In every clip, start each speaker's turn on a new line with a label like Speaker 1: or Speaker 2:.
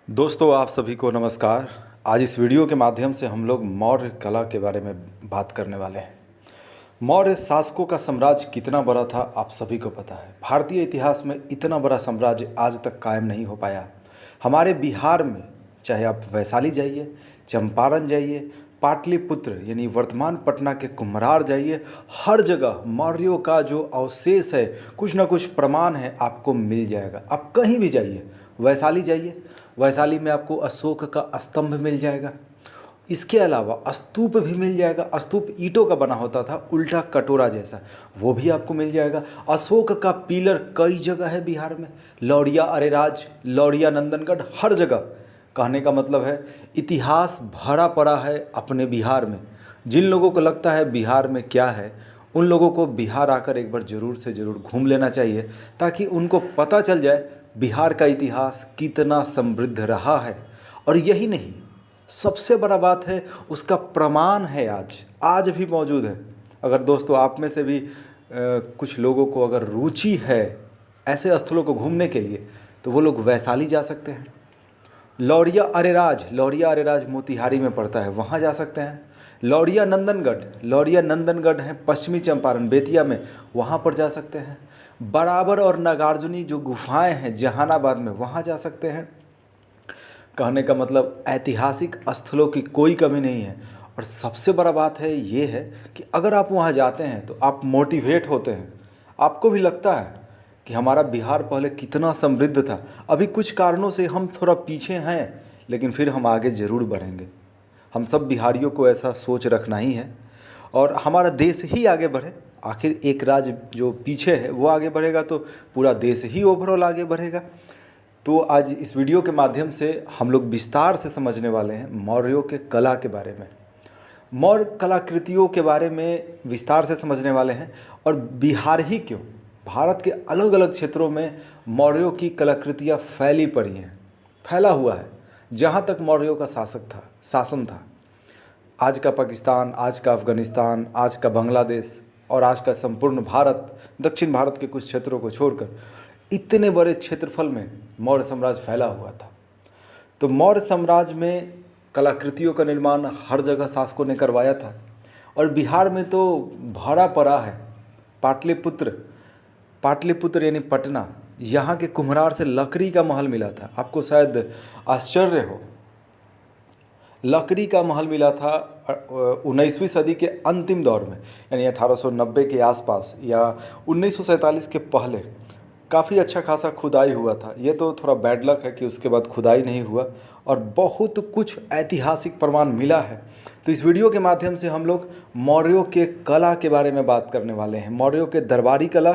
Speaker 1: दोस्तों आप सभी को नमस्कार। आज इस वीडियो के माध्यम से हम लोग मौर्य कला के बारे में बात करने वाले हैं। मौर्य शासकों का साम्राज्य कितना बड़ा था आप सभी को पता है। भारतीय इतिहास में इतना बड़ा साम्राज्य आज तक कायम नहीं हो पाया। हमारे बिहार में चाहे आप वैशाली जाइए, चंपारण जाइए, पाटलिपुत्र यानी वर्तमान पटना के कुम्हरार जाइए, हर जगह मौर्यों का जो अवशेष है, कुछ ना कुछ प्रमाण है, आपको मिल जाएगा। आप कहीं भी जाइए, वैशाली जाइए, वैशाली में आपको अशोक का स्तंभ मिल जाएगा। इसके अलावा स्तूप भी मिल जाएगा। स्तूप ईंटों का बना होता था, उल्टा कटोरा जैसा, वो भी आपको मिल जाएगा। अशोक का पिलर कई जगह है बिहार में। लौरिया अरेराज, लौरिया नंदनगढ़, हर जगह। कहने का मतलब है इतिहास भरा पड़ा है अपने बिहार में। जिन लोगों को लगता है बिहार में क्या है, उन लोगों को बिहार आकर एक बार ज़रूर से ज़रूर घूम लेना चाहिए, ताकि उनको पता चल जाए बिहार का इतिहास कितना समृद्ध रहा है। और यही नहीं, सबसे बड़ा बात है उसका प्रमाण है आज भी मौजूद है। अगर दोस्तों आप में से भी कुछ लोगों को अगर रुचि है ऐसे स्थलों को घूमने के लिए, तो वो लोग वैशाली जा सकते हैं। लौरिया अरेराज मोतिहारी में पड़ता है, वहाँ जा सकते हैं। लौरिया नंदनगढ़ है पश्चिमी चंपारण बेतिया में, वहाँ पर जा सकते हैं। बराबर और नागार्जुनी जो गुफाएं हैं जहानाबाद में, वहाँ जा सकते हैं। कहने का मतलब ऐतिहासिक स्थलों की कोई कमी नहीं है। और सबसे बड़ा बात है ये है कि अगर आप वहाँ जाते हैं तो आप मोटिवेट होते हैं। आपको भी लगता है कि हमारा बिहार पहले कितना समृद्ध था। अभी कुछ कारणों से हम थोड़ा पीछे हैं, लेकिन फिर हम आगे ज़रूर बढ़ेंगे। हम सब बिहारियों को ऐसा सोच रखना ही है, और हमारा देश ही आगे बढ़े। आखिर एक राज्य जो पीछे है वो आगे बढ़ेगा तो पूरा देश ही ओवरऑल आगे बढ़ेगा। तो आज इस वीडियो के माध्यम से हम लोग विस्तार से समझने वाले हैं मौर्यों के कला के बारे में। मौर्य कलाकृतियों के बारे में विस्तार से समझने वाले हैं। और बिहार ही क्यों, भारत के अलग अलग क्षेत्रों में मौर्यों की कलाकृतियाँ फैली पड़ी हैं, फैला हुआ है। जहाँ तक मौर्यों का शासन था, आज का पाकिस्तान, आज का अफ़गानिस्तान, आज का बांग्लादेश और आज का संपूर्ण भारत, दक्षिण भारत के कुछ क्षेत्रों को छोड़कर इतने बड़े क्षेत्रफल में मौर्य साम्राज्य फैला हुआ था। तो मौर्य साम्राज्य में कलाकृतियों का निर्माण हर जगह शासकों ने करवाया था। और बिहार में तो भरा पड़ा है। पाटलिपुत्र यानी पटना, यहाँ के कुम्हरार से लकड़ी का महल मिला था। आपको शायद आश्चर्य हो, लकड़ी का महल मिला था 19वीं सदी के अंतिम दौर में, यानी 1890 के आसपास या 1947 के पहले। काफ़ी अच्छा खासा खुदाई हुआ था। ये तो थोड़ा बैड लक है कि उसके बाद खुदाई नहीं हुआ, और बहुत कुछ ऐतिहासिक प्रमाण मिला है। तो इस वीडियो के माध्यम से हम लोग मौर्यों के कला के बारे में बात करने वाले हैं, मौर्यों के दरबारी कला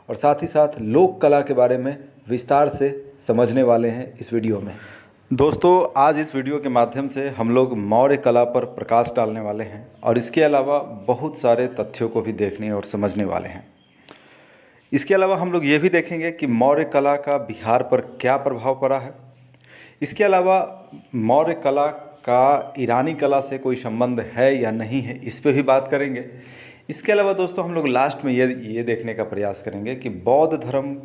Speaker 1: और साथ ही साथ लोक कला के बारे में विस्तार से समझने वाले हैं इस वीडियो में। दोस्तों आज इस वीडियो के माध्यम से हम लोग मौर्य कला पर प्रकाश डालने वाले हैं, और इसके अलावा बहुत सारे तथ्यों को भी देखने और समझने वाले हैं। इसके अलावा हम लोग ये भी देखेंगे कि मौर्य कला का बिहार पर क्या प्रभाव पड़ा है। इसके अलावा मौर्य कला का ईरानी कला से कोई संबंध है या नहीं है, इस पे भी बात करेंगे। इसके अलावा दोस्तों हम लोग लास्ट में ये देखने का प्रयास करेंगे कि बौद्ध धर्म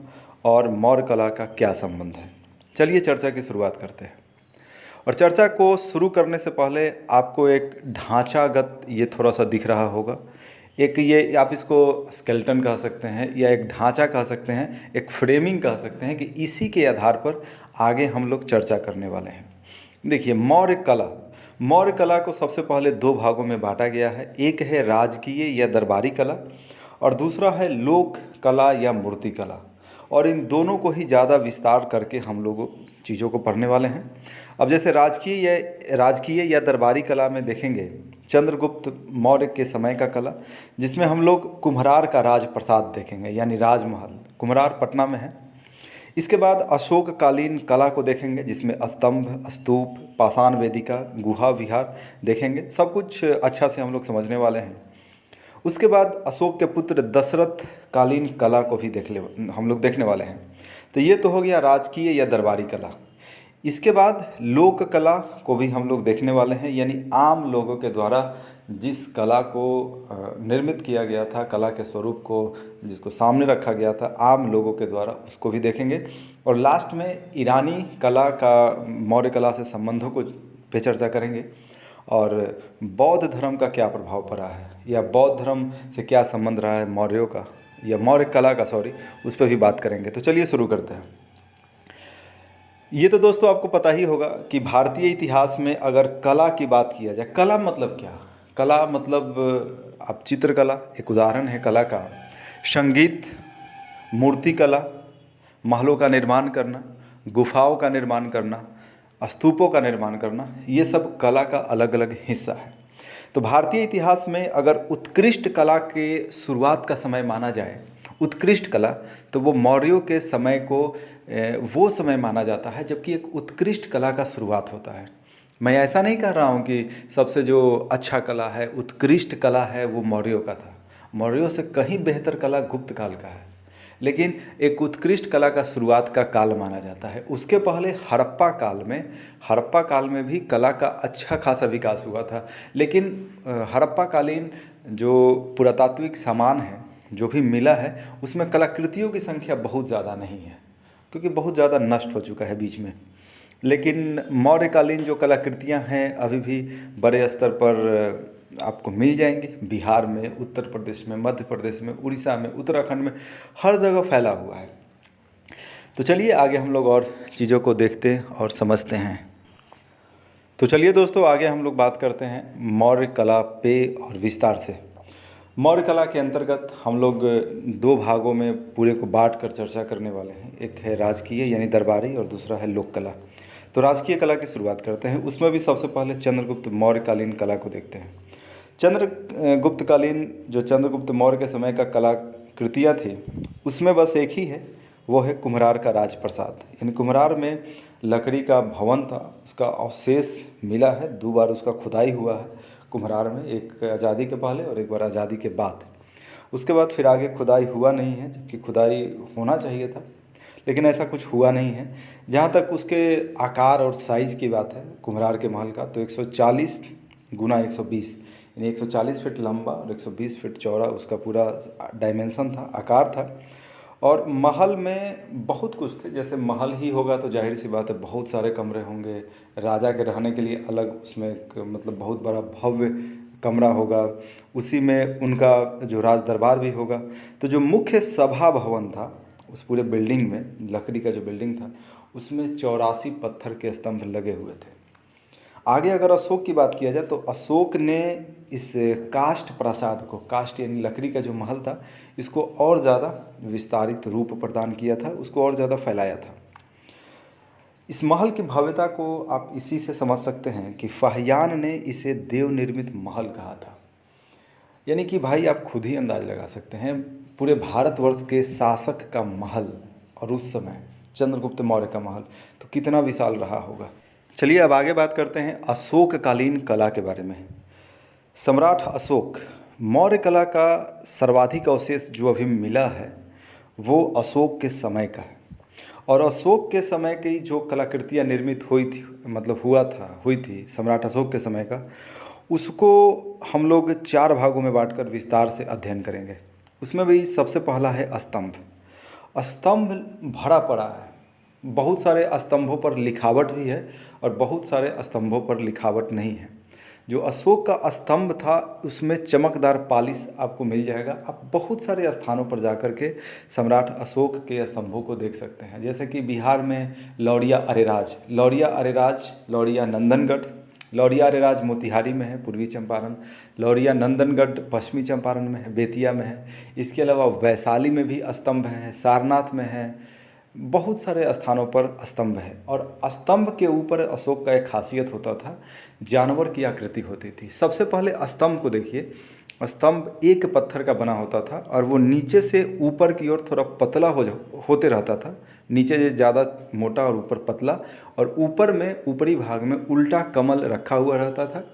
Speaker 1: और मौर्य कला का क्या संबंध है। चलिए चर्चा की शुरुआत करते हैं। और चर्चा को शुरू करने से पहले आपको एक ढांचागत ये थोड़ा सा दिख रहा होगा। एक ये आप इसको स्केलेटन कह सकते हैं, या एक ढांचा कह सकते हैं, एक फ्रेमिंग कह सकते हैं, कि इसी के आधार पर आगे हम लोग चर्चा करने वाले हैं। देखिए मौर्य कला को सबसे पहले दो भागों में बांटा गया है। एक है राजकीय या दरबारी कला, और दूसरा है लोक कला या मूर्ति कला। और इन दोनों को ही ज़्यादा विस्तार करके हम लोग चीज़ों को पढ़ने वाले हैं। अब जैसे राजकीय या दरबारी कला में देखेंगे चंद्रगुप्त मौर्य के समय का कला, जिसमें हम लोग कुम्हरार का राजप्रसाद देखेंगे, यानी राजमहल कुम्हरार पटना में है। इसके बाद अशोक कालीन कला को देखेंगे, जिसमें स्तंभ, स्तूप, पाषाण वेदिका, गुहा विहार देखेंगे। सब कुछ अच्छा से हम लोग समझने वाले हैं। उसके बाद अशोक के पुत्र दशरथ कालीन कला को भी हम लोग देखने वाले हैं। तो ये तो हो गया राजकीय या दरबारी कला। इसके बाद लोक कला को भी हम लोग देखने वाले हैं, यानी आम लोगों के द्वारा जिस कला को निर्मित किया गया था, कला के स्वरूप को जिसको सामने रखा गया था आम लोगों के द्वारा, उसको भी देखेंगे। और लास्ट में ईरानी कला का मौर्य कला से संबंधों को पे चर्चा करेंगे और बौद्ध धर्म का क्या प्रभाव पड़ा है या बौद्ध धर्म से क्या संबंध रहा है मौर्यों का या मौर्य कला का, उस पर भी बात करेंगे। तो चलिए शुरू करते हैं। ये तो दोस्तों आपको पता ही होगा कि भारतीय इतिहास में अगर कला की बात किया जाए, कला मतलब क्या? कला मतलब आप चित्रकला एक उदाहरण है कला का, संगीत, मूर्ति कला, महलों का निर्माण करना, गुफाओं का निर्माण करना, स्तूपों का निर्माण करना, ये सब कला का अलग अलग हिस्सा है। तो भारतीय इतिहास में अगर उत्कृष्ट कला के शुरुआत का समय माना जाए, उत्कृष्ट कला, तो वो मौर्यों के समय को वो समय माना जाता है जबकि एक उत्कृष्ट कला का शुरुआत होता है। मैं ऐसा नहीं कह रहा हूँ कि सबसे जो अच्छा कला है, उत्कृष्ट कला है, वो मौर्यों का था। मौर्यों से कहीं बेहतर कला गुप्त काल का है, लेकिन एक उत्कृष्ट कला का शुरुआत का काल माना जाता है। उसके पहले हड़प्पा काल में भी कला का अच्छा खासा विकास हुआ था, लेकिन हड़प्पा कालीन जो पुरातात्विक सामान है जो भी मिला है उसमें कलाकृतियों की संख्या बहुत ज़्यादा नहीं है क्योंकि बहुत ज़्यादा नष्ट हो चुका है बीच में। लेकिन मौर्यकालीन जो कलाकृतियां हैं अभी भी बड़े स्तर पर आपको मिल जाएंगी। बिहार में, उत्तर प्रदेश में, मध्य प्रदेश में, उड़ीसा में, उत्तराखंड में, हर जगह फैला हुआ है। तो चलिए आगे हम लोग और चीज़ों को देखते और समझते हैं। तो चलिए दोस्तों आगे हम लोग बात करते हैं मौर्य कला पे और विस्तार से। मौर्य कला के अंतर्गत हम लोग दो भागों में पूरे को बांट कर चर्चा करने वाले हैं। एक है राजकीय यानी दरबारी और दूसरा है लोक कला। तो राजकीय कला की शुरुआत करते हैं। उसमें भी सबसे पहले चंद्रगुप्त मौर्यकालीन कला को देखते हैं। चंद्रगुप्तकालीन जो चंद्रगुप्त मौर्य के समय का कलाकृतियाँ थी उसमें बस एक ही है, वो है कुम्हार का राजप्रसाद। यानी कुम्हार में लकड़ी का भवन था, उसका अवशेष मिला है, 2 बार उसका खुदाई हुआ है कुम्हार में, एक आज़ादी के पहले और एक बार आज़ादी के बाद। उसके बाद फिर आगे खुदाई हुआ नहीं है, जबकि खुदाई होना चाहिए था, लेकिन ऐसा कुछ हुआ नहीं है। जहाँ तक उसके आकार और साइज़ की बात है कुम्हार के महल का, तो 140 गुना 120 यानी 140 फीट लंबा और 120 फीट चौड़ा उसका पूरा डायमेंशन था, आकार था। और महल में बहुत कुछ थे, जैसे महल ही होगा तो जाहिर सी बात है बहुत सारे कमरे होंगे, राजा के रहने के लिए अलग उसमें मतलब बहुत बड़ा भव्य कमरा होगा, उसी में उनका जो राज दरबार भी होगा। तो जो मुख्य सभा भवन था उस पूरे बिल्डिंग में, लकड़ी का जो बिल्डिंग था उसमें 84 पत्थर के स्तंभ लगे हुए थे। आगे अगर अशोक की बात किया जाए तो अशोक ने इस काष्ठ प्रासाद को, काष्ठ यानी लकड़ी का जो महल था, इसको और ज़्यादा विस्तारित रूप प्रदान किया था, उसको और ज़्यादा फैलाया था। इस महल की भव्यता को आप इसी से समझ सकते हैं कि फाहियान ने इसे देव निर्मित महल कहा था। यानी कि भाई आप खुद ही अंदाज लगा सकते हैं, पूरे भारतवर्ष के शासक का महल और उस समय चंद्रगुप्त मौर्य का महल तो कितना विशाल रहा होगा। चलिए अब आगे बात करते हैं अशोककालीन कला के बारे में। सम्राट अशोक, मौर्य कला का सर्वाधिक अवशेष जो अभी मिला है वो अशोक के समय का है। और अशोक के समय की जो कलाकृतियाँ निर्मित हुई थी, मतलब हुई थी सम्राट अशोक के समय का, उसको हम लोग 4 भागों में बांटकर विस्तार से अध्ययन करेंगे। उसमें भी सबसे पहला है स्तंभ। स्तंभ भरा पड़ा है, बहुत सारे स्तंभों पर लिखावट भी है और बहुत सारे स्तंभों पर लिखावट नहीं है। जो अशोक का स्तंभ था उसमें चमकदार पालिश आपको मिल जाएगा। आप बहुत सारे स्थानों पर जाकर के सम्राट अशोक के स्तंभों को देख सकते हैं, जैसे कि बिहार में लौरिया अरेराज, लौरिया नंदनगढ़, लौरिया अरेराज मोतिहारी में है पूर्वी चंपारण, लौरिया नंदनगढ़ पश्चिमी चंपारण में है, बेतिया में है। इसके अलावा वैशाली में भी स्तंभ है, सारनाथ में है, बहुत सारे स्थानों पर स्तंभ है। और स्तंभ के ऊपर अशोक का एक खासियत होता था, जानवर की आकृति होती थी। सबसे पहले स्तंभ को देखिए, स्तंभ एक पत्थर का बना होता था और वो नीचे से ऊपर की ओर थोड़ा पतला होते रहता था, नीचे से ज़्यादा मोटा और ऊपर पतला, और ऊपर में ऊपरी भाग में उल्टा कमल रखा हुआ रहता था।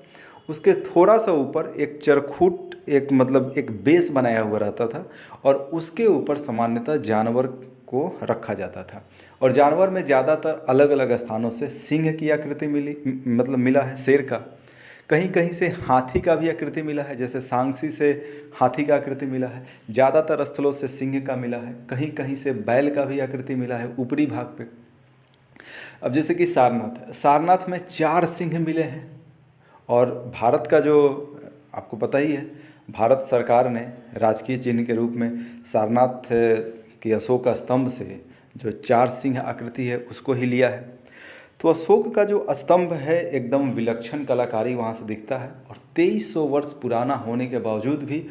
Speaker 1: उसके थोड़ा सा ऊपर एक चरखूट, एक बेस बनाया हुआ रहता था और उसके ऊपर सामान्यतः जानवर को रखा जाता था। और जानवर में ज़्यादातर अलग अलग स्थानों से सिंह की आकृति मिला है, शेर का, कहीं कहीं से हाथी का भी आकृति मिला है, जैसे सांगसी से हाथी का आकृति मिला है। ज़्यादातर स्थलों से सिंह का मिला है, कहीं कहीं से बैल का भी आकृति मिला है ऊपरी भाग पे। अब जैसे कि सारनाथ में 4 सिंह मिले हैं। और भारत का जो आपको पता ही है, भारत सरकार ने राजकीय चिन्ह के रूप में सारनाथ के अशोक स्तंभ से जो 4 सिंह आकृति है उसको ही लिया है। तो अशोक का जो स्तंभ है एकदम विलक्षण कलाकारी वहाँ से दिखता है, और 2300 वर्ष पुराना होने के बावजूद भी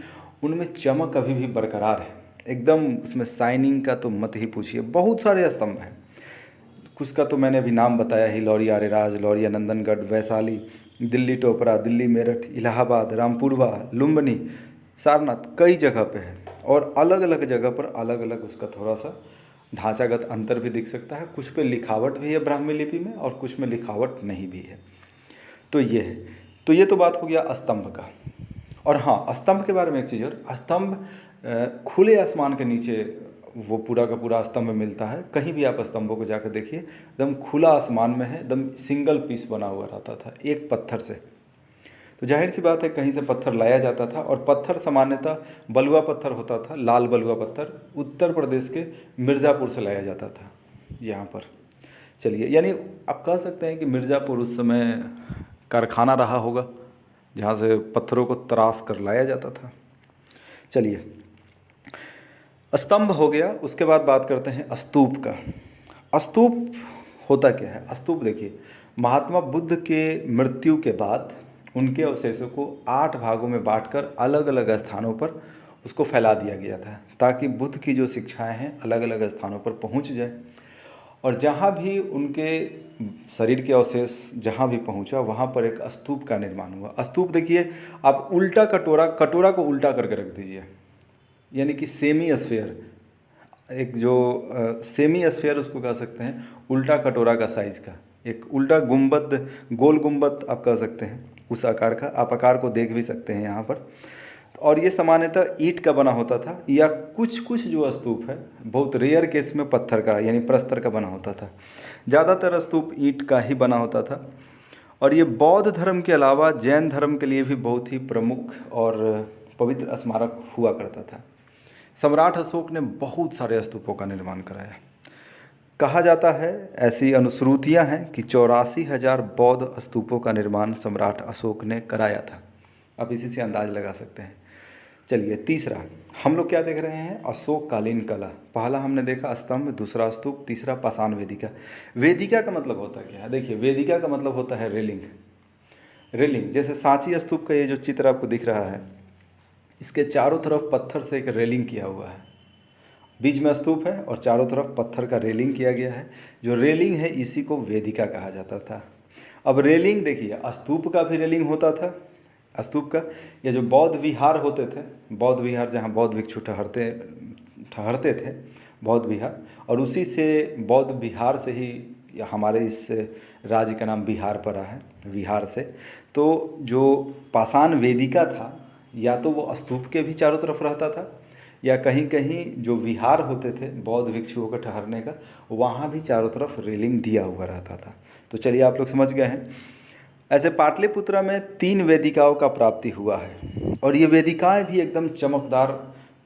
Speaker 1: उनमें चमक अभी भी बरकरार है एकदम। उसमें शाइनिंग का तो मत ही पूछिए। बहुत सारे स्तंभ हैं, कुछ का तो मैंने अभी नाम बताया ही, लौरिया अरेराज, लौरिया नंदनगढ़, वैशाली, दिल्ली टोपरा, दिल्ली मेरठ, इलाहाबाद, रामपुरवा, लुम्बिनी, सारनाथ कई जगह पे है। और अलग अलग जगह पर अलग अलग उसका थोड़ा सा ढांचागत अंतर भी दिख सकता है। कुछ पे लिखावट भी है ब्राह्मी लिपि में और कुछ में लिखावट नहीं भी है। तो ये है। तो ये तो बात हो गया स्तंभ का। और हाँ, स्तंभ के बारे में एक चीज़ और, स्तंभ खुले आसमान के नीचे वो पूरा का पूरा स्तंभ मिलता है। कहीं भी आप स्तंभों को जाकर देखिए, एकदम खुला आसमान में है, एकदम सिंगल पीस बना हुआ रहता था एक पत्थर से। तो जाहिर सी बात है कहीं से पत्थर लाया जाता था, और पत्थर सामान्यतः बलुआ पत्थर होता था, लाल बलुआ पत्थर उत्तर प्रदेश के मिर्ज़ापुर से लाया जाता था यहाँ पर। चलिए, यानी आप कह सकते हैं कि मिर्ज़ापुर उस समय कारखाना रहा होगा जहाँ से पत्थरों को तराश कर लाया जाता था। चलिए, स्तंभ हो गया। उसके बाद बात करते हैं स्तूप का। स्तूप होता क्या है? स्तूप देखिए, महात्मा बुद्ध के मृत्यु के बाद उनके अवशेषों को 8 भागों में बांटकर अलग अलग स्थानों पर उसको फैला दिया गया था, ताकि बुद्ध की जो शिक्षाएं हैं अलग अलग स्थानों पर पहुंच जाए। और जहाँ भी उनके शरीर के अवशेष जहाँ भी पहुँचा वहाँ पर एक स्तूप का निर्माण हुआ। स्तूप देखिए, आप उल्टा कटोरा को उल्टा करके रख दीजिए, यानी कि सेमी स्फेयर, एक जो सेमी स्फेयर उसको कह सकते हैं, उल्टा कटोरा का साइज़ का एक उल्टा गुंबद, गोल गुंबद आप कह सकते हैं, उस आकार का। आप आकार को देख भी सकते हैं यहाँ पर। और ये सामान्यतः ईंट का बना होता था, या कुछ कुछ जो स्तूप है बहुत रेयर केस में पत्थर का यानी प्रस्तर का बना होता था। ज़्यादातर स्तूप ईंट का ही बना होता था। और ये बौद्ध धर्म के अलावा जैन धर्म के लिए भी बहुत ही प्रमुख और पवित्र स्मारक हुआ करता था। सम्राट अशोक ने बहुत सारे स्तूपों का निर्माण कराया। कहा जाता है, ऐसी अनुश्रुतियां हैं कि 84,000 बौद्ध स्तूपों का निर्माण सम्राट अशोक ने कराया था। आप इसी से अंदाज लगा सकते हैं। चलिए, तीसरा हम लोग क्या देख रहे हैं? अशोककालीन कला। पहला हमने देखा स्तंभ, दूसरा स्तूप, तीसरा पाषाण वेदिका। वेदिका का मतलब होता क्या है? देखिए, वेदिका का मतलब होता है रेलिंग। रेलिंग जैसे सांची स्तूप का ये जो चित्र आपको दिख रहा है, इसके चारों तरफ पत्थर से एक रेलिंग किया हुआ है। बीच में स्तूप है और चारों तरफ पत्थर का रेलिंग किया गया है। जो रेलिंग है इसी को वेदिका कहा जाता था। अब रेलिंग देखिए, स्तूप का भी रेलिंग होता था। स्तूप का, या जो बौद्ध विहार होते थे, बौद्ध विहार जहाँ बौद्ध भिक्षु ठहरते थे, बौद्ध विहार, और उसी से बौद्ध विहार से ही हमारे इस राज्य का नाम बिहार पड़ा है, विहार से। तो जो पाषाण वेदिका था, या तो वो स्तूप के भी चारों तरफ रहता था, या कहीं कहीं जो विहार होते थे बौद्ध भिक्षुओं का ठहरने का, वहाँ भी चारों तरफ रेलिंग दिया हुआ रहता था। तो चलिए, आप लोग समझ गए हैं। ऐसे पाटलिपुत्रा में 3 वेदिकाओं का प्राप्ति हुआ है, और ये वेदिकाएं भी एकदम चमकदार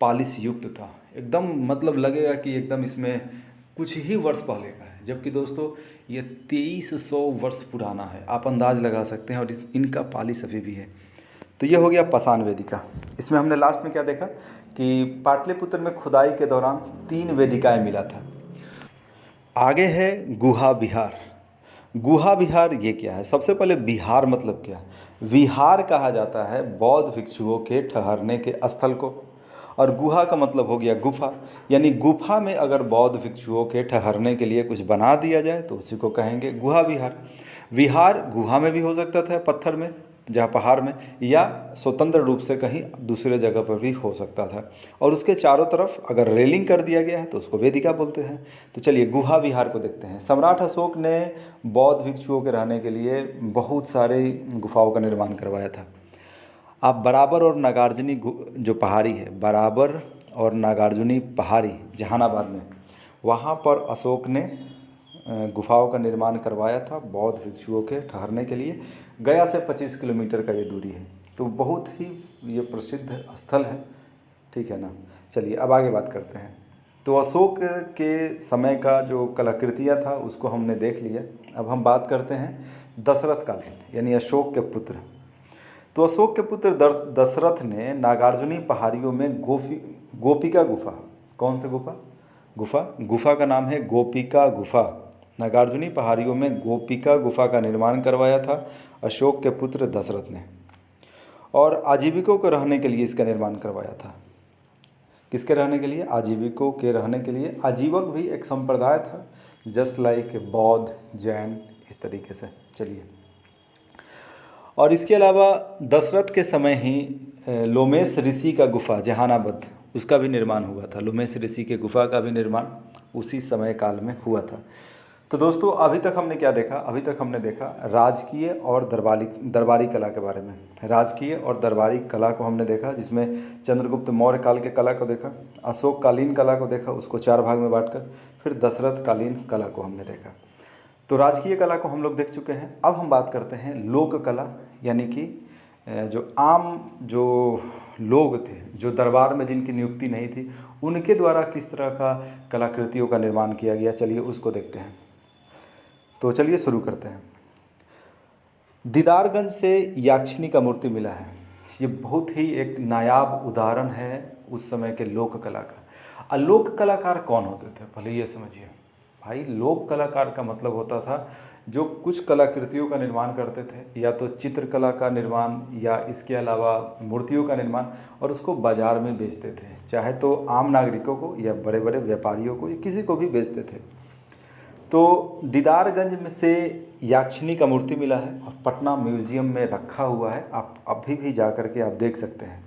Speaker 1: पालिश युक्त था। एकदम मतलब लगेगा कि एकदम इसमें कुछ ही वर्ष पहले का है, जबकि दोस्तों ये 2300 वर्ष पुराना है। आप अंदाज लगा सकते हैं, और इनका पालिश अभी भी है। तो ये हो गया पाषाण वेदिका। इसमें हमने लास्ट में क्या देखा कि पाटलिपुत्र में खुदाई के दौरान 3 वेदिकाएं मिला था। आगे है गुहा विहार। गुहा विहार ये क्या है? सबसे पहले विहार मतलब क्या? विहार कहा जाता है बौद्ध भिक्षुओं के ठहरने के स्थल को, और गुहा का मतलब हो गया गुफा। यानी गुफा में अगर बौद्ध भिक्षुओं के ठहरने के लिए कुछ बना दिया जाए तो उसी को कहेंगे गुहा विहार। विहार गुहा में भी हो सकता था, पत्थर में, जहाँ पहाड़ में, या स्वतंत्र रूप से कहीं दूसरे जगह पर भी हो सकता था। और उसके चारों तरफ अगर रेलिंग कर दिया गया है तो उसको वेदिका बोलते हैं। तो चलिए, गुहा विहार को देखते हैं। सम्राट अशोक ने बौद्ध भिक्षुओं के रहने के लिए बहुत सारी गुफाओं का निर्माण करवाया था। आप बराबर और नागार्जुनी जो पहाड़ी है, बराबर और नागार्जुनी पहाड़ी जहानाबाद में, वहाँ पर अशोक ने गुफाओं का निर्माण करवाया था बौद्ध भिक्षुओं के ठहरने के लिए। गया से 25 किलोमीटर का ये दूरी है, तो बहुत ही ये प्रसिद्ध स्थल है, ठीक है ना। चलिए अब आगे बात करते हैं। तो अशोक के समय का जो कलाकृतियाँ था उसको हमने देख लिया। अब हम बात करते हैं दशरथ कालीन यानी अशोक के पुत्र। तो अशोक के पुत्र दशरथ ने नागार्जुनी पहाड़ियों में गोपिका गुफा, कौन सी गुफा का नाम है गोपिका गुफा। नागार्जुनी पहाड़ियों में गोपिका गुफा का निर्माण करवाया था अशोक के पुत्र दशरथ ने, और आजीविकों को रहने के लिए इसका निर्माण करवाया था। किसके रहने के लिए? आजीविकों के रहने के लिए। आजीवक भी एक संप्रदाय था, जस्ट लाइक बौद्ध, जैन, इस तरीके से। चलिए, और इसके अलावा दशरथ के समय ही लोमेश ऋषि का गुफा जहानाबाद, उसका भी निर्माण हुआ था। लोमेश ऋषि के गुफा का भी निर्माण उसी समय काल में हुआ था। तो दोस्तों अभी तक हमने क्या देखा? अभी तक हमने देखा राजकीय और दरबारी कला के बारे में। राजकीय और दरबारी कला को हमने देखा, जिसमें चंद्रगुप्त मौर्य काल के कला को देखा, अशोक कालीन कला को देखा, उसको 4 भाग में बांटकर, फिर दशरथ कालीन कला को हमने देखा। तो राजकीय कला को हम लोग देख चुके हैं। अब हम बात करते हैं लोक कला, यानी कि जो लोग थे, जो दरबार में जिनकी नियुक्ति नहीं थी, उनके द्वारा किस तरह का कलाकृतियों का निर्माण किया गया। चलिए उसको देखते हैं। तो चलिए शुरू करते हैं। दीदारगंज से याक्षिनी का मूर्ति मिला है। ये बहुत ही एक नायाब उदाहरण है उस समय के लोक कला का। लोक कलाकार कौन होते थे? भले ये समझिए भाई, लोक कलाकार का मतलब होता था जो कुछ कलाकृतियों का निर्माण करते थे, या तो चित्रकला का निर्माण या इसके अलावा मूर्तियों का निर्माण, और उसको बाज़ार में बेचते थे, चाहे तो आम नागरिकों को या बड़े बड़े व्यापारियों को या किसी को भी बेचते थे। तो दीदारगंज में से याक्षिनी का मूर्ति मिला है और पटना म्यूजियम में रखा हुआ है। आप अभी भी जा कर के आप देख सकते हैं।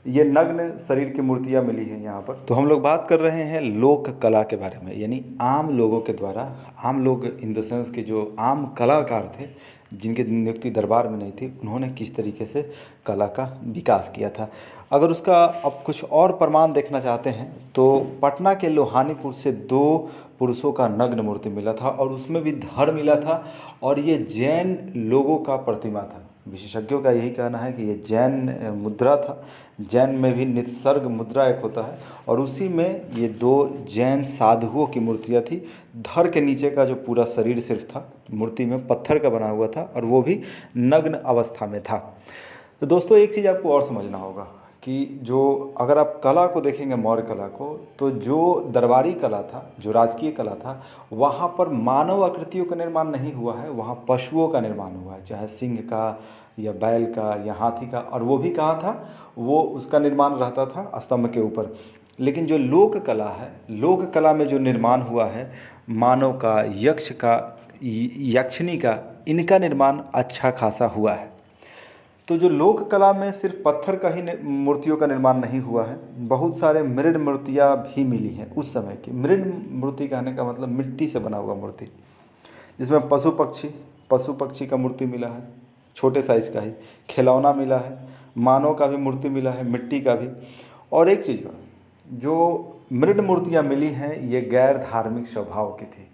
Speaker 1: ये नग्न शरीर की मूर्तियाँ मिली हैं यहाँ पर। तो हम लोग बात कर रहे हैं लोक कला के बारे में, यानी आम लोगों के द्वारा, आम लोग इन द सेंस के जो आम कलाकार थे, जिनकी नियुक्ति दरबार में नहीं थी, उन्होंने किस तरीके से कला का विकास किया था। अगर उसका अब कुछ और प्रमाण देखना चाहते हैं तो पटना के लोहानीपुर से 2 पुरुषों का नग्न मूर्ति मिला था, और उसमें भी धड़ मिला था, और ये जैन लोगों का प्रतिमा था। विशेषज्ञों का यही कहना है कि ये जैन मुद्रा था। जैन में भी नित्सर्ग मुद्रा एक होता है, और उसी में ये 2 जैन साधुओं की मूर्तियाँ थी। धड़ के नीचे का जो पूरा शरीर सिर्फ था, मूर्ति में पत्थर का बना हुआ था, और वो भी नग्न अवस्था में था। तो दोस्तों एक चीज़ आपको और समझना होगा कि जो अगर आप कला को देखेंगे, मौर्य कला को, तो जो दरबारी कला था, जो राजकीय कला था, वहाँ पर मानव आकृतियों का निर्माण नहीं हुआ है, वहाँ पशुओं का निर्माण हुआ है, चाहे सिंह का या बैल का या हाथी का। और वो भी कहाँ था? वो उसका निर्माण रहता था स्तंभ के ऊपर। लेकिन जो लोक कला है, लोक कला में जो निर्माण हुआ है मानव का, यक्ष का, यक्षिणी का, इनका निर्माण अच्छा खासा हुआ है। तो जो लोक कला में सिर्फ पत्थर का ही मूर्तियों का निर्माण नहीं हुआ है, बहुत सारे मृद मूर्तियाँ भी मिली हैं उस समय की। मृद मूर्ति कहने का मतलब मिट्टी से बना हुआ मूर्ति, जिसमें पशु पक्षी का मूर्ति मिला है, छोटे साइज़ का ही। खिलौना मिला है, मानव का भी मूर्ति मिला है, मिट्टी का भी। और एक चीज़, जो मृद मूर्तियाँ मिली हैं ये गैर धार्मिक स्वभाव की थी,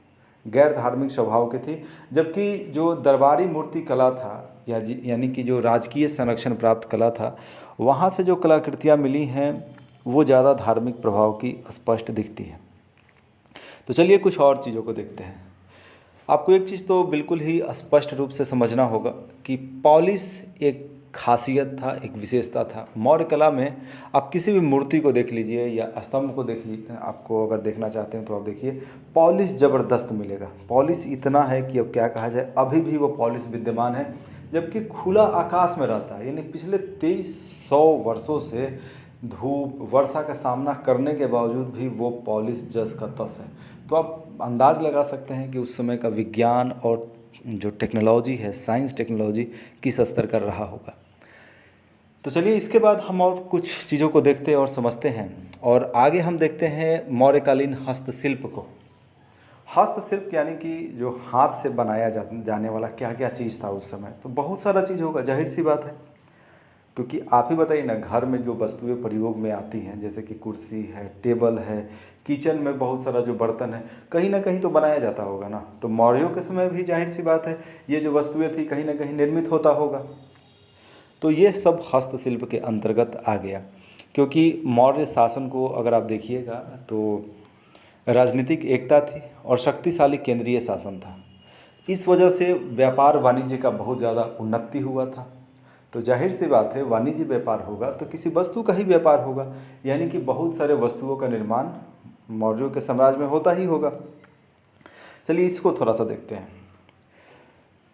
Speaker 1: गैर धार्मिक स्वभाव की थी। जबकि जो दरबारी मूर्ति कला था, यानी कि जो राजकीय संरक्षण प्राप्त कला था, वहाँ से जो कलाकृतियाँ मिली हैं वो ज़्यादा धार्मिक प्रभाव की स्पष्ट दिखती है। तो चलिए कुछ और चीज़ों को देखते हैं। आपको एक चीज़ तो बिल्कुल ही स्पष्ट रूप से समझना होगा कि पॉलिश एक खासियत था, एक विशेषता था मौर्य कला में। आप किसी भी मूर्ति को देख लीजिए या स्तंभ को देखिए, आपको अगर देखना चाहते हैं तो आप देखिए, पॉलिश ज़बरदस्त मिलेगा। पॉलिश इतना है कि अब क्या कहा जाए, अभी भी वो पॉलिश विद्यमान है, जबकि खुला आकाश में रहता है। यानी पिछले 2300 वर्षों से धूप वर्षा का सामना करने के बावजूद भी वो पॉलिश जस का तस है। तो आप अंदाज़ लगा सकते हैं कि उस समय का विज्ञान और जो टेक्नोलॉजी है, साइंस टेक्नोलॉजी, किस स्तर का रहा होगा। तो चलिए इसके बाद हम और कुछ चीज़ों को देखते और समझते हैं, और आगे हम देखते हैं मौर्यकालीन हस्तशिल्प को। हस्तशिल्प यानी कि जो हाथ से बनाया जाने वाला क्या क्या चीज़ था उस समय। तो बहुत सारा चीज़ होगा, जाहिर सी बात है। क्योंकि आप ही बताइए ना, घर में जो वस्तुएं प्रयोग में आती हैं जैसे कि कुर्सी है, टेबल है, किचन में बहुत सारा जो बर्तन है, कहीं ना कहीं तो बनाया जाता होगा ना। तो मौर्यों के समय भी जाहिर सी बात है ये जो वस्तुएं थी कहीं ना कहीं निर्मित होता होगा। तो ये सब हस्तशिल्प के अंतर्गत आ गया। क्योंकि मौर्य शासन को अगर आप देखिएगा तो राजनीतिक एकता थी और शक्तिशाली केंद्रीय शासन था। इस वजह से व्यापार वाणिज्य का बहुत ज़्यादा उन्नति हुआ था। तो जाहिर सी बात है, वाणिज्य व्यापार होगा तो किसी वस्तु का ही व्यापार होगा, यानी कि बहुत सारे वस्तुओं का निर्माण मौर्यों के साम्राज्य में होता ही होगा। चलिए इसको थोड़ा सा देखते हैं।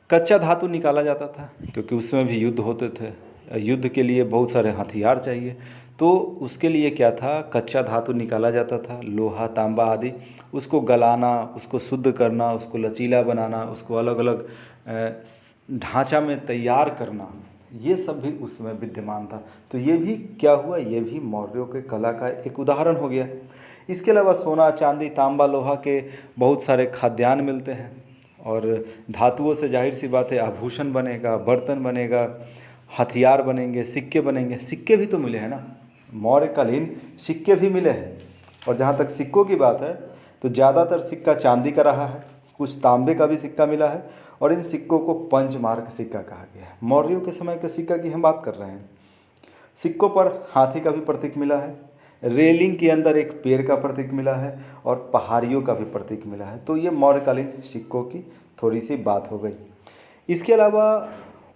Speaker 1: कच्चा धातु निकाला जाता था क्योंकि उस समय भी युद्ध होते थे, युद्ध के लिए बहुत सारे हथियार चाहिए, तो उसके लिए क्या था, कच्चा धातु निकाला जाता था, लोहा तांबा आदि। उसको गलाना, उसको शुद्ध करना, उसको लचीला बनाना, उसको अलग अलग ढांचा में तैयार करना, ये सब भी उस समय विद्यमान था। तो ये भी क्या हुआ, ये भी मौर्यों के कला का एक उदाहरण हो गया। इसके अलावा सोना चांदी तांबा लोहा के बहुत सारे खाद्यान्न मिलते हैं, और धातुओं से जाहिर सी बात है आभूषण बनेगा, बर्तन बनेगा, हथियार बनेंगे, सिक्के बनेंगे। सिक्के भी तो मिले हैं ना, मौर्यकालीन सिक्के भी मिले हैं। और जहाँ तक सिक्कों की बात है तो ज़्यादातर सिक्का चांदी का रहा है, कुछ तांबे का भी सिक्का मिला है, और इन सिक्कों को पंचमार्क सिक्का कहा गया है। मौर्यों के समय के सिक्का की हम बात कर रहे हैं। सिक्कों पर हाथी का भी प्रतीक मिला है, रेलिंग के अंदर एक पेड़ का प्रतीक मिला है, और पहाड़ियों का भी प्रतीक मिला है। तो ये मौर्यकालीन सिक्कों की थोड़ी सी बात हो गई। इसके अलावा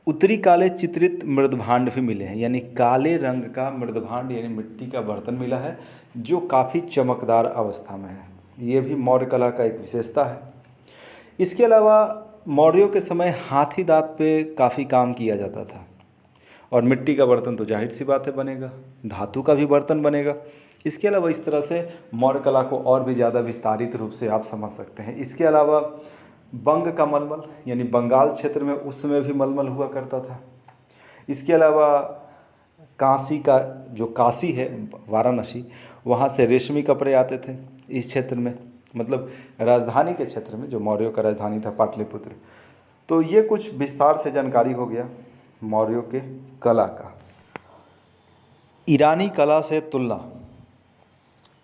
Speaker 1: उत्तरी काले चित्रित मृदभांड भी मिले हैं, यानी काले रंग का मृदभांड यानी मिट्टी का बर्तन मिला है जो काफ़ी चमकदार अवस्था में है। ये भी मौर्य कला का एक विशेषता है। इसके अलावा मौर्यों के समय हाथी दांत पे काफ़ी काम किया जाता था, और मिट्टी का बर्तन तो जाहिर सी बात है बनेगा, धातु का भी बर्तन बनेगा। इसके अलावा इस तरह से मौर्य कला को और भी ज़्यादा विस्तारित रूप से आप समझ सकते हैं। इसके अलावा बंग का मलमल, यानी बंगाल क्षेत्र में उस समय भी मलमल हुआ करता था। इसके अलावा काशी का जो काशी है वाराणसी, वहाँ से रेशमी कपड़े आते थे इस क्षेत्र में, मतलब राजधानी के क्षेत्र में, जो मौर्यों का राजधानी था पाटलिपुत्र। तो ये कुछ विस्तार से जानकारी हो गया मौर्यों के कला का। ईरानी कला से तुलना।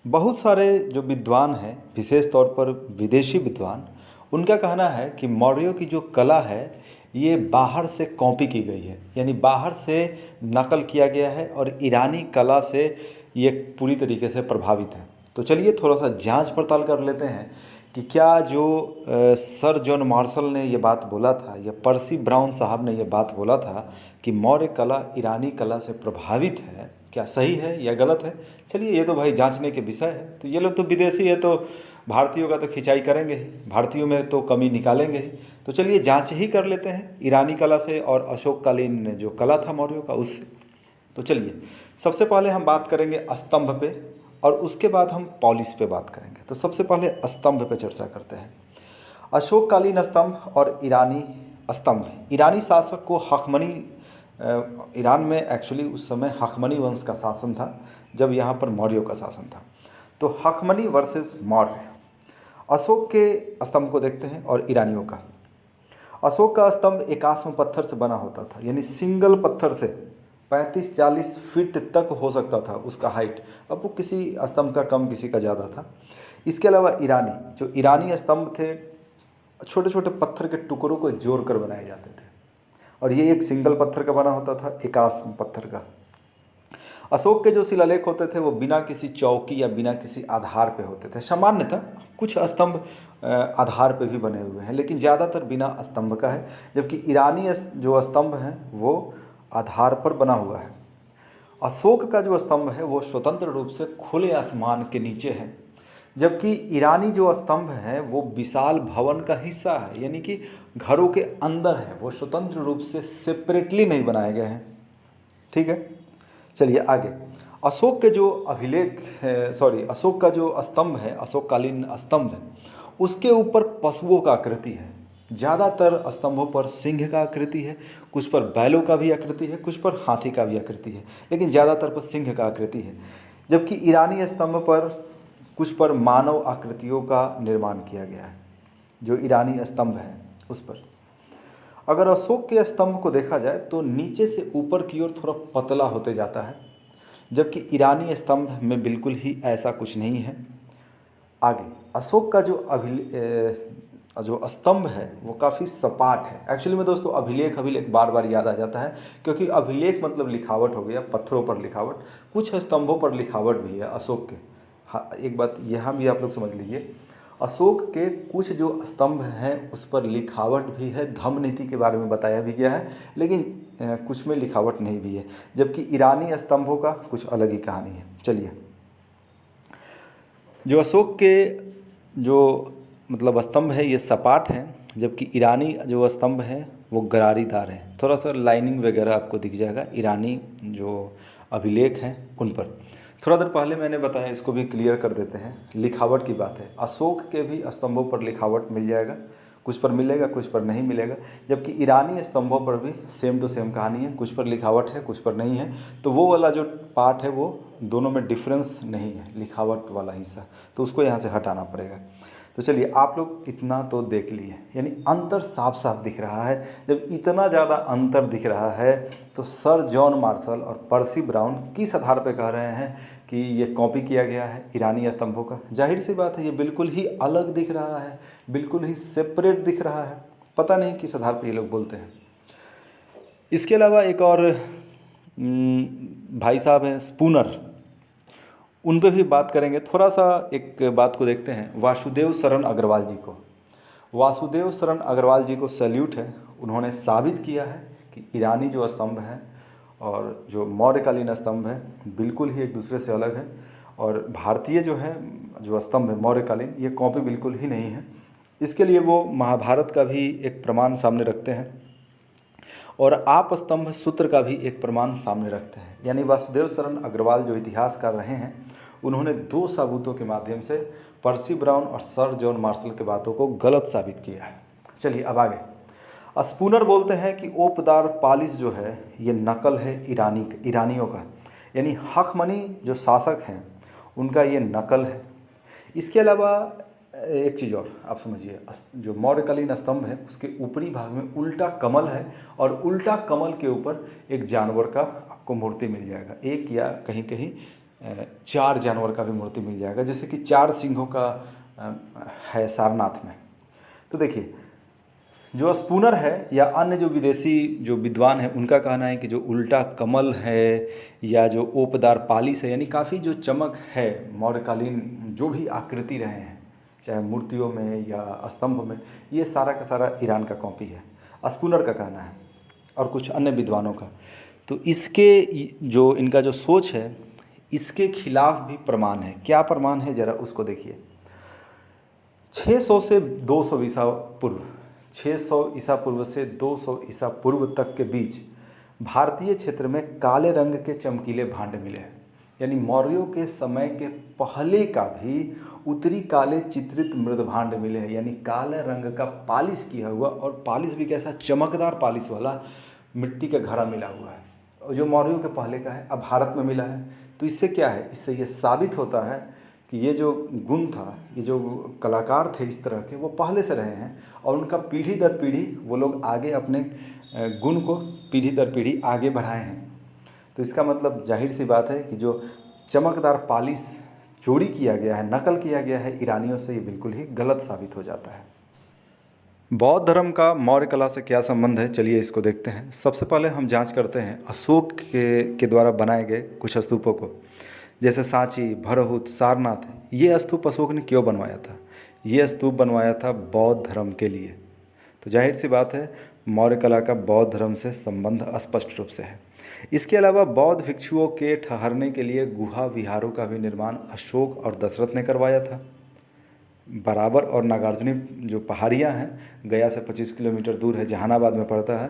Speaker 1: बहुत सारे जो विद्वान हैं, विशेष तौर पर विदेशी विद्वान, उनका कहना है कि मौर्यों की जो कला है ये बाहर से कॉपी की गई है, यानी बाहर से नकल किया गया है, और ईरानी कला से ये पूरी तरीके से प्रभावित है। तो चलिए थोड़ा सा जांच पड़ताल कर लेते हैं कि क्या जो सर जॉन मार्शल ने ये बात बोला था, या पर्सी ब्राउन साहब ने ये बात बोला था कि मौर्य कला ईरानी कला से प्रभावित है, क्या सही है या गलत है। चलिए ये तो भाई जांचने के विषय है। तो ये लोग तो विदेशी है, तो भारतीयों का तो खिंचाई करेंगे ही, भारतीयों में तो कमी निकालेंगे ही। तो चलिए जांच ही कर लेते हैं ईरानी कला से और अशोककालीन जो कला था मौर्यों का उससे। तो चलिए सबसे पहले हम बात करेंगे स्तंभ पे, और उसके बाद हम पॉलिश पे बात करेंगे। तो सबसे पहले स्तंभ पे चर्चा करते हैं। अशोककालीन स्तंभ और ईरानी स्तंभ। ईरानी शासक को हखमनी, ईरान में एक्चुअली उस समय हखमनी वंश का शासन था जब यहाँ पर मौर्यों का शासन था। तो हखमनी वर्सेस मौर्य। अशोक के स्तंभ को देखते हैं और ईरानियों का। अशोक का स्तंभ एकाश्म पत्थर से बना होता था, यानी सिंगल पत्थर से 35-40 फीट तक हो सकता था उसका हाइट। अब वो किसी स्तंभ का कम, किसी का ज़्यादा था। इसके अलावा ईरानी, जो ईरानी स्तंभ थे, छोटे छोटे पत्थर के टुकड़ों को जोड़ कर बनाए जाते थे, और ये एक सिंगल पत्थर का बना होता था, एकाश्म पत्थर का। अशोक के जो शिलालेख होते थे वो बिना किसी चौकी या बिना किसी आधार पे होते थे। सामान्य था, कुछ स्तंभ आधार पे भी बने हुए हैं, लेकिन ज़्यादातर बिना स्तंभ का है। जबकि ईरानी जो स्तंभ हैं वो आधार पर बना हुआ है। अशोक का जो स्तंभ है वो स्वतंत्र रूप से खुले आसमान के नीचे है, जबकि ईरानी जो स्तंभ है वो विशाल भवन का हिस्सा है, यानी कि घरों के अंदर है, वो स्वतंत्र रूप से सेपरेटली नहीं बनाए गए हैं। ठीक है, चलिए आगे। अशोक के जो अभिलेख है, अशोक का जो स्तंभ है, अशोककालीन स्तंभ है, उसके ऊपर पशुओं का आकृति है। ज़्यादातर स्तंभों पर सिंह का आकृति है, कुछ पर बैलों का भी आकृति है, कुछ पर हाथी का भी आकृति है, लेकिन ज़्यादातर पर सिंह का आकृति है। जबकि ईरानी स्तंभ पर कुछ पर मानव आकृतियों का निर्माण किया गया है, जो ईरानी स्तंभ है उस पर। अगर अशोक के स्तंभ को देखा जाए तो नीचे से ऊपर की ओर थोड़ा पतला होते जाता है, जबकि ईरानी स्तंभ में बिल्कुल ही ऐसा कुछ नहीं है। आगे अशोक का जो स्तंभ है वो काफ़ी सपाट है। एक्चुअली में दोस्तों अभिलेख अभिलेख बार बार याद आ जाता है, क्योंकि अभिलेख मतलब लिखावट हो गया, पत्थरों पर लिखावट। कुछ स्तंभों पर लिखावट भी है अशोक के। हाँ, एक बात यहाँ भी आप लोग समझ लीजिए, अशोक के कुछ जो स्तंभ हैं उस पर लिखावट भी है, धम्म नीति के बारे में बताया भी गया है, लेकिन कुछ में लिखावट नहीं भी है, जबकि ईरानी स्तंभों का कुछ अलग ही कहानी है। चलिए, जो अशोक के जो मतलब स्तंभ है ये सपाट हैं, जबकि ईरानी जो स्तंभ हैं वो गरारीदार हैं। थोड़ा सा लाइनिंग वगैरह आपको दिख जाएगा ईरानी जो अभिलेख हैं उन पर। थोड़ा देर पहले मैंने बताया, इसको भी क्लियर कर देते हैं। लिखावट की बात है, अशोक के भी स्तंभों पर लिखावट मिल जाएगा, कुछ पर मिलेगा कुछ पर नहीं मिलेगा, जबकि ईरानी स्तंभों पर भी सेम टू सेम कहानी है, कुछ पर लिखावट है कुछ पर नहीं है। तो वो वाला जो पार्ट है वो दोनों में डिफरेंस नहीं है, लिखावट वाला हिस्सा, तो उसको यहाँ से हटाना पड़ेगा। तो चलिए, आप लोग इतना तो देख लिए, यानी अंतर साफ साफ दिख रहा है। जब इतना ज़्यादा अंतर दिख रहा है तो सर जॉन मार्शल और पर्सी ब्राउन किस आधार पर कह रहे हैं कि ये कॉपी किया गया है ईरानी स्तंभों का? जाहिर सी बात है ये बिल्कुल ही अलग दिख रहा है, बिल्कुल ही सेपरेट दिख रहा है। पता नहीं किस आधार पर ये लोग बोलते हैं। इसके अलावा एक और भाई साहब हैं स्पूनर, उन पे भी बात करेंगे। थोड़ा सा एक बात को देखते हैं, वासुदेव शरण अग्रवाल जी को। वासुदेव शरण अग्रवाल जी को सैल्यूट है। उन्होंने साबित किया है कि ईरानी जो स्तंभ हैं और जो मौर्यकालीन स्तंभ है बिल्कुल ही एक दूसरे से अलग है, और भारतीय जो है जो स्तंभ है मौर्यकालीन, ये कॉपी बिल्कुल ही नहीं है। इसके लिए वो महाभारत का भी एक प्रमाण सामने रखते हैं और आप स्तंभ सूत्र का भी एक प्रमाण सामने रखते हैं। यानी वासुदेव शरण अग्रवाल जो इतिहासकार रहे हैं, उन्होंने 2 सबूतों के माध्यम से पर्सी ब्राउन और सर जॉन मार्शल की बातों को गलत साबित किया है। चलिए अब आगे। स्पूनर बोलते हैं कि ओपदार पालिश जो है ये नकल है ईरानियों का, यानी हखमनी जो शासक हैं उनका ये नकल है। इसके अलावा एक चीज़ और आप समझिए, जो मौर्यकालीन स्तंभ है उसके ऊपरी भाग में उल्टा कमल है, और उल्टा कमल के ऊपर एक जानवर का आपको मूर्ति मिल जाएगा। एक या कहीं कहीं 4 जानवर का भी मूर्ति मिल जाएगा, जैसे कि 4 सिंहों का है सारनाथ में। तो देखिए, जो स्पूनर है या अन्य जो विदेशी जो विद्वान हैं उनका कहना है कि जो उल्टा कमल है या जो ओपदार पालिश है, यानी काफ़ी जो चमक है मौर्यकालीन जो भी आकृति रहे हैं चाहे मूर्तियों में या स्तंभ में, ये सारा का सारा ईरान का कॉपी है, स्पूनर का कहना है और कुछ अन्य विद्वानों का। तो इसके जो इनका जो सोच है इसके खिलाफ भी प्रमाण है। क्या प्रमाण है ज़रा उसको देखिए। 600 से 200 ईसा पूर्व, 600 ईसा पूर्व से 200 ईसा पूर्व तक के बीच भारतीय क्षेत्र में काले रंग के चमकीले भांड मिले हैं। यानी मौर्यों के समय के पहले का भी उत्तरी काले चित्रित मृद भांड मिले हैं, यानी काले रंग का पालिश किया हुआ, और पालिश भी कैसा, चमकदार पालिश वाला मिट्टी का घड़ा मिला हुआ है, और जो मौर्यों के पहले का है अब भारत में मिला है। तो इससे क्या है, इससे ये साबित होता है कि ये जो गुण था, ये जो कलाकार थे इस तरह के, वो पहले से रहे हैं और उनका पीढ़ी दर पीढ़ी वो लोग आगे अपने गुण को पीढ़ी दर पीढ़ी आगे बढ़ाए हैं। तो इसका मतलब जाहिर सी बात है कि जो चमकदार पालिश चोरी किया गया है, नकल किया गया है ईरानियों से, ये बिल्कुल ही गलत साबित हो जाता है। बौद्ध धर्म का मौर्य कला से क्या संबंध है, चलिए इसको देखते हैं। सबसे पहले हम जांच करते हैं अशोक के द्वारा बनाए गए कुछ स्तूपों को, जैसे सांची, भरहुत, सारनाथ। ये स्तूप अशोक ने क्यों बनवाया था? ये स्तूप बनवाया था बौद्ध धर्म के लिए। तो जाहिर सी बात है मौर्य कला का बौद्ध धर्म से संबंध स्पष्ट रूप से है। इसके अलावा बौद्ध भिक्षुओं के ठहरने के लिए गुहा विहारों का भी निर्माण अशोक और दशरथ ने करवाया था। बराबर और नागार्जुनी जो पहाड़ियाँ हैं, गया से 25 किलोमीटर दूर है, जहानाबाद में पड़ता है।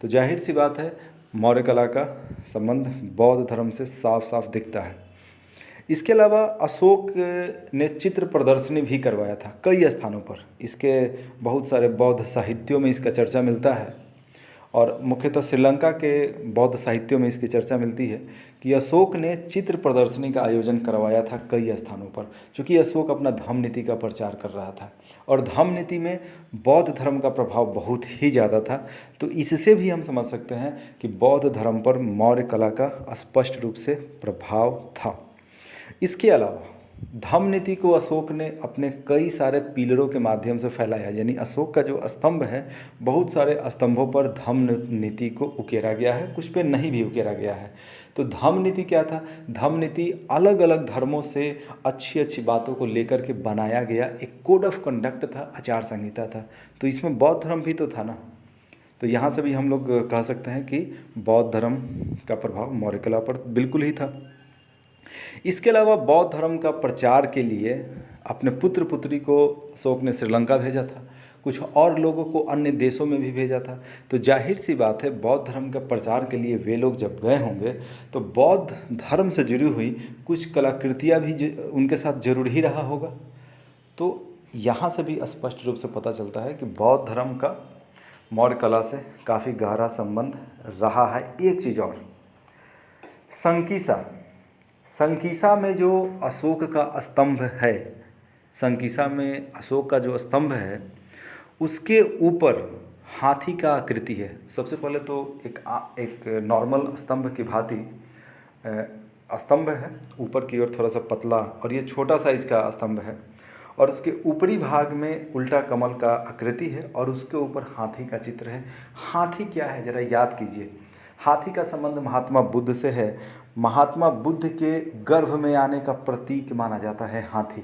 Speaker 1: तो जाहिर सी बात है मौर्य कला का संबंध बौद्ध धर्म से साफ साफ दिखता है। इसके अलावा अशोक ने चित्र प्रदर्शनी भी करवाया था कई स्थानों पर। इसके बहुत सारे बौद्ध साहित्यों में इसका चर्चा मिलता है। और मुख्यतः श्रीलंका के बौद्ध साहित्यों में इसकी चर्चा मिलती है कि अशोक ने चित्र प्रदर्शनी का आयोजन करवाया था कई स्थानों पर, क्योंकि अशोक अपना धम्म नीति का प्रचार कर रहा था और धम्म नीति में बौद्ध धर्म का प्रभाव बहुत ही ज़्यादा था। तो इससे भी हम समझ सकते हैं कि बौद्ध धर्म पर मौर्य कला का स्पष्ट रूप से प्रभाव था। इसके अलावा धम्म नीति को अशोक ने अपने कई सारे पिलरों के माध्यम से फैलाया, यानी अशोक का जो स्तंभ है, बहुत सारे स्तंभों पर धम्म नीति को उकेरा गया है, कुछ पे नहीं भी उकेरा गया है। तो धम्म नीति क्या था? धम्म नीति अलग अलग धर्मों से अच्छी अच्छी बातों को लेकर के बनाया गया एक कोड ऑफ कंडक्ट था, आचार संहिता था। तो इसमें बौद्ध धर्म भी तो था ना। तो यहाँ से भी हम लोग कह सकते हैं कि बौद्ध धर्म का प्रभाव मौर्य कला पर बिल्कुल ही था। इसके अलावा बौद्ध धर्म का प्रचार के लिए अपने पुत्र पुत्री को अशोक ने श्रीलंका भेजा था, कुछ और लोगों को अन्य देशों में भी भेजा था। तो जाहिर सी बात है, बौद्ध धर्म का प्रचार के लिए वे लोग जब गए होंगे तो बौद्ध धर्म से जुड़ी हुई कुछ कलाकृतियाँ भी उनके साथ जरूर ही रहा होगा। तो यहाँ से भी स्पष्ट रूप से पता चलता है कि बौद्ध धर्म का मौर्य कला से काफ़ी गहरा संबंध रहा है। एक चीज़ और, संकीसा। संकीसा में जो अशोक का स्तंभ है, संकीसा में अशोक का जो स्तंभ है, उसके ऊपर हाथी का आकृति है। सबसे पहले तो एक नॉर्मल स्तंभ की भांति स्तंभ है, ऊपर की ओर थोड़ा सा पतला, और ये छोटा साइज का स्तंभ है और उसके ऊपरी भाग में उल्टा कमल का आकृति है और उसके ऊपर हाथी का चित्र है। हाथी क्या है ज़रा याद कीजिए। हाथी का संबंध महात्मा बुद्ध से है। महात्मा बुद्ध के गर्भ में आने का प्रतीक माना जाता है हाथी।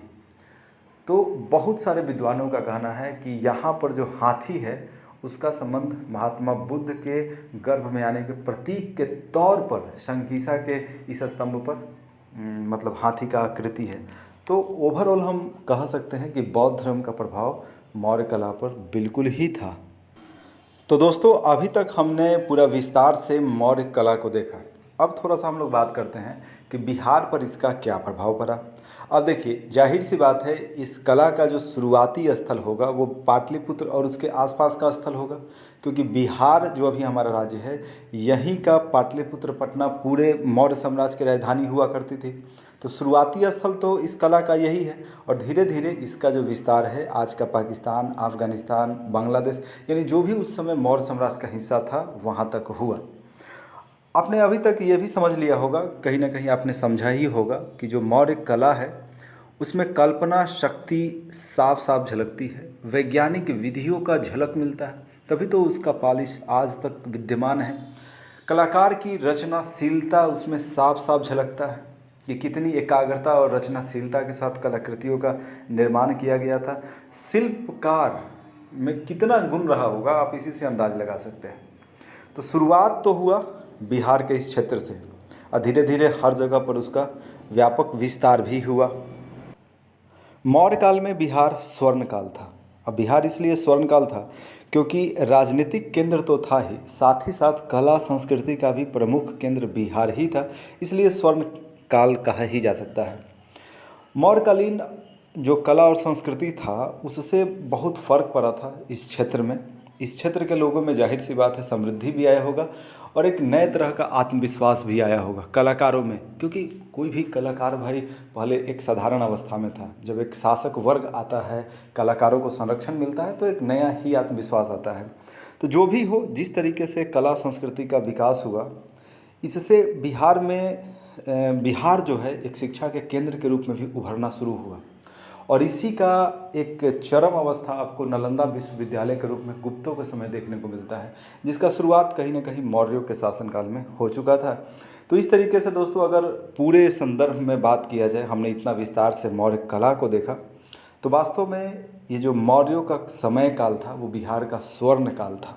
Speaker 1: तो बहुत सारे विद्वानों का कहना है कि यहाँ पर जो हाथी है उसका संबंध महात्मा बुद्ध के गर्भ में आने के प्रतीक के तौर पर संकीसा के इस स्तंभ पर मतलब हाथी का आकृति है। तो ओवरऑल हम कह सकते हैं कि बौद्ध धर्म का प्रभाव मौर्य कला पर बिल्कुल ही था। तो दोस्तों, अभी तक हमने पूरा विस्तार से मौर्य कला को देखा। अब थोड़ा सा हम लोग बात करते हैं कि बिहार पर इसका क्या प्रभाव पड़ा। अब देखिए, जाहिर सी बात है, इस कला का जो शुरुआती स्थल होगा वो पाटलिपुत्र और उसके आसपास का स्थल होगा, क्योंकि बिहार जो अभी हमारा राज्य है, यहीं का पाटलिपुत्र पटना पूरे मौर्य साम्राज्य की राजधानी हुआ करती थी। तो शुरुआती स्थल तो इस कला का यही है और धीरे धीरे इसका जो विस्तार है आज का पाकिस्तान, अफ़गानिस्तान, बांग्लादेश, यानी जो भी उस समय मौर्य साम्राज्य का हिस्सा था वहाँ तक हुआ। आपने अभी तक ये भी समझ लिया होगा, कहीं ना कहीं आपने समझा ही होगा कि जो मौर्य कला है उसमें कल्पना शक्ति साफ साफ झलकती है, वैज्ञानिक विधियों का झलक मिलता है, तभी तो उसका पालिश आज तक विद्यमान है। कलाकार की रचनाशीलता उसमें साफ साफ झलकता है कि कितनी एकाग्रता और रचनाशीलता के साथ कलाकृतियों का निर्माण किया गया था। शिल्पकार में कितना गुण रहा होगा आप इसी से अंदाज लगा सकते हैं। तो शुरुआत तो हुआ बिहार के इस क्षेत्र से और धीरे धीरे हर जगह पर उसका व्यापक विस्तार भी हुआ। मौर्य काल में बिहार स्वर्ण काल था। अब बिहार इसलिए स्वर्ण काल था क्योंकि राजनीतिक केंद्र तो था ही, साथ ही साथ कला संस्कृति का भी प्रमुख केंद्र बिहार ही था, इसलिए स्वर्ण काल कहा ही जा सकता है। मौर्यकालीन जो कला और संस्कृति था उससे बहुत फर्क पड़ा था इस क्षेत्र में। इस क्षेत्र के लोगों में जाहिर सी बात है समृद्धि भी आया होगा और एक नए तरह का आत्मविश्वास भी आया होगा कलाकारों में, क्योंकि कोई भी कलाकार भाई पहले एक साधारण अवस्था में था। जब एक शासक वर्ग आता है, कलाकारों को संरक्षण मिलता है, तो एक नया ही आत्मविश्वास आता है। तो जो भी हो, जिस तरीके से कला संस्कृति का विकास हुआ, इससे बिहार जो है एक शिक्षा के केंद्र के रूप में भी उभरना शुरू हुआ और इसी का एक चरम अवस्था आपको नालंदा विश्वविद्यालय के रूप में गुप्तों के समय देखने को मिलता है, जिसका शुरुआत कहीं ना कहीं मौर्यों के शासनकाल में हो चुका था। तो इस तरीके से दोस्तों, अगर पूरे संदर्भ में बात किया जाए, हमने इतना विस्तार से मौर्य कला को देखा, तो वास्तव में ये जो मौर्यों का समय काल था वो बिहार का स्वर्ण काल था।